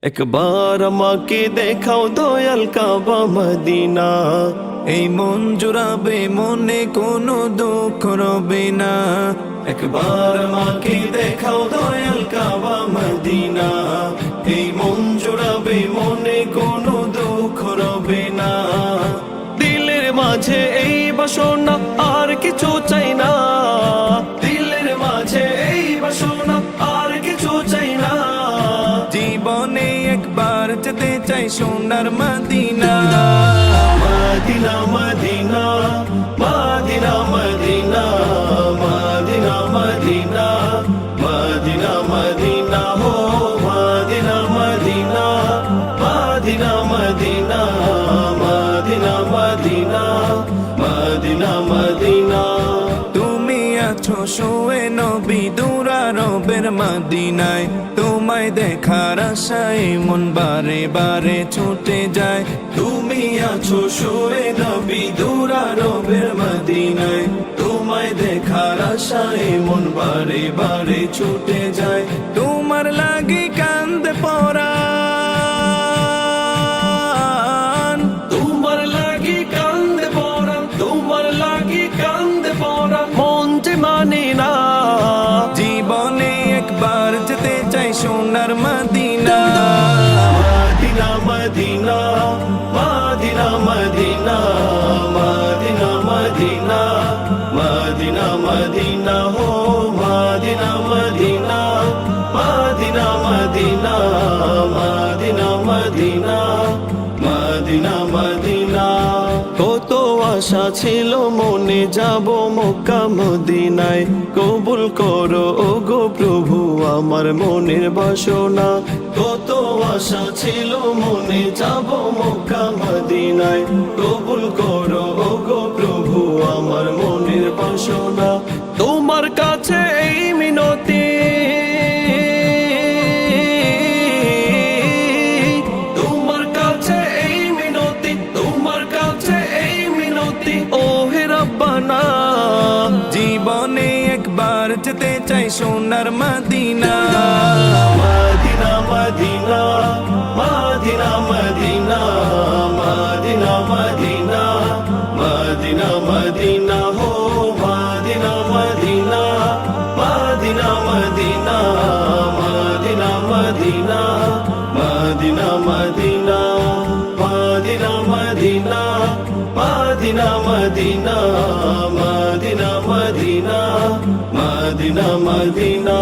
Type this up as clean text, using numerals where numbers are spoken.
একবার আমাকে দেখাও দয়াল কাবা মদিনা, এই মন জুড়াবে মনে কোনো দুঃখ রবে না। একবার আমাকে দেখাও দয়াল কাবা মদিনা, এই মন জুড়াবে মনে কোনো দুঃখ রবে না। দিলের মাঝে এই বাসনা আর কিছু চাই না, দিলের মাঝে এই বাসনা আর কিছু চাই না। জীবনে একবার যেতে চাই সোনার মদিনা। মদিনা মদিনা মদিনা মদিনা মদিনা মদিনা মদিনা মদিনা হো মদিনা মদিনা মদিনা মদিনা মদিনা মদিনা মদিনা মদিনা। তুমি আছো শুয়ে নবী দুরারবের মদিনায়, তোমায় দেখার আশায় মন বারে বারে ছুটে যায়। তুমি আছো শুয়ে নবী দুরারবের মদিনায়, তোমায় দেখার আশায় মন বারে বারে ছুটে যায়। তোমার লাগি কান্দে পরাণ, তোমার লাগি কান্দে পরাণ, তোমার লাগি কান্দে পরাণ, মন যে মানে না। জীবনে একবার যেতে চাই সোনার মদিনা। মদিনা মদিনা মদিনা মদিনা মদিনা মদিনা মদিনা মদিনা হো মদিনা মদিনা মদিনা মদিনা মদিনা মদিনা মদিনা মদিনা। কত আশা ছিল মনে যাব মক্কা মদিনায়, কবুল করো ওগো প্রভু আমার মনের বাসনা। কত আশা ছিল মনে যাব মক্কা মদিনায়, কবুল করো ওগো প্রভু আমার মনের বাসনা। তোমার কাছে এই মিনতি, তোমার কাছে এই মিনতি, তোমার কাছে এই মিনতি ও হে রব্বানা। জীবনে একবার যেতে চাই সোনার মদিনা। মদিনা মদিনা মদিনা মদিনা মদিনা মদিনা মদিনা মদিনা হো মদিনা মদিনা মদিনা মদিনা মদিনা মদিনা মদিনা মদিনা মদিনা মদিনা মদিনা মদিনা মদিনা মদিনা মদিনা মদিনা।